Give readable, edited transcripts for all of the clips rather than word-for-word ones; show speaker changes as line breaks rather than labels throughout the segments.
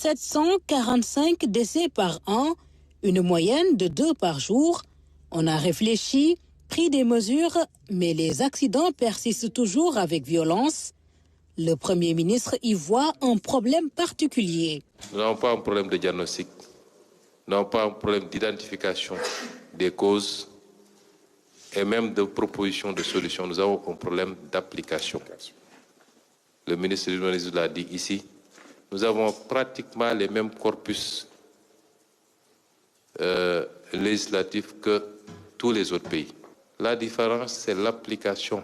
745 décès par an, une moyenne de 2 par jour. On a réfléchi, pris des mesures, mais les accidents persistent toujours avec violence. Le Premier ministre y voit un problème particulier.
Nous n'avons pas un problème de diagnostic, nous n'avons pas un problème d'identification des causes et même de proposition de solutions. Nous avons un problème d'application. Le ministre de l'Urbanisme l'a dit ici, nous avons pratiquement les mêmes corpus législatifs que tous les autres pays. La différence, c'est l'application.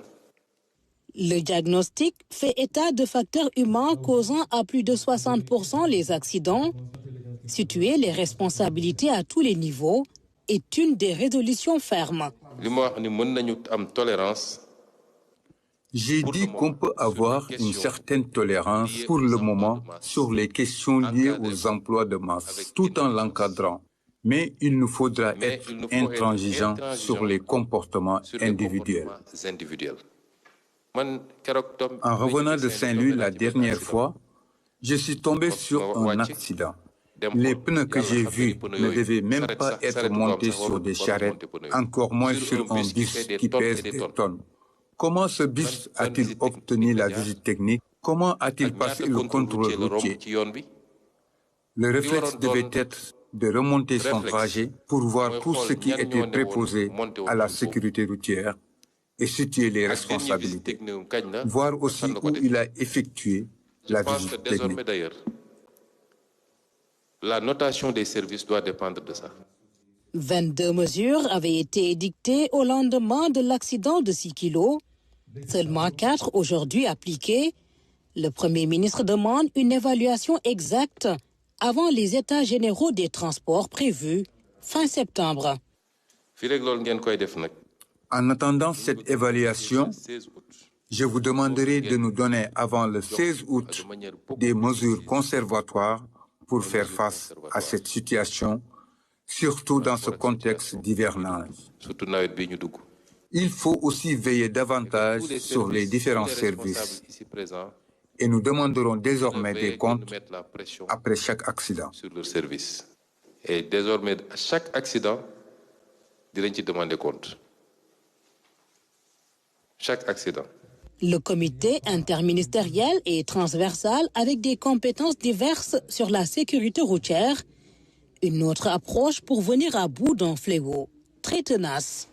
Le diagnostic fait état de facteurs humains causant à plus de 60% les accidents. Situer les responsabilités à tous les niveaux est une des résolutions fermes.
J'ai dit qu'on peut avoir une certaine tolérance pour le moment sur les questions liées aux emplois de masse, tout en l'encadrant. Mais il nous faudra être intransigeants sur les comportements individuels. En revenant de Saint-Louis la dernière fois, je suis tombé sur un accident. Les pneus que j'ai vus ne devaient même pas être montés sur des charrettes, encore moins sur un bus qui pèse des tonnes. Comment ce bus a-t-il obtenu la visite technique? Comment a-t-il passé le contrôle routier? Le réflexe devait être de remonter son trajet pour voir tout ce qui était préposé à la sécurité routière et situer les responsabilités, voir aussi où il a effectué la visite technique.
La notation des services doit dépendre de ça.
22 mesures avaient été édictées au lendemain de l'accident de 6 kilos. Seulement 4 aujourd'hui appliquées. Le Premier ministre demande une évaluation exacte avant les états généraux des transports prévus fin septembre.
En attendant cette évaluation, je vous demanderai de nous donner avant le 16 août des mesures conservatoires pour faire face à cette situation, surtout dans ce contexte d'hivernage. Il faut aussi veiller davantage sur les différents services et nous demanderons désormais des comptes après chaque accident.
Et désormais, à chaque accident, nous demander compte. Chaque accident.
Le comité interministériel est transversal avec des compétences diverses sur la sécurité routière. Une autre approche pour venir à bout d'un fléau très tenace.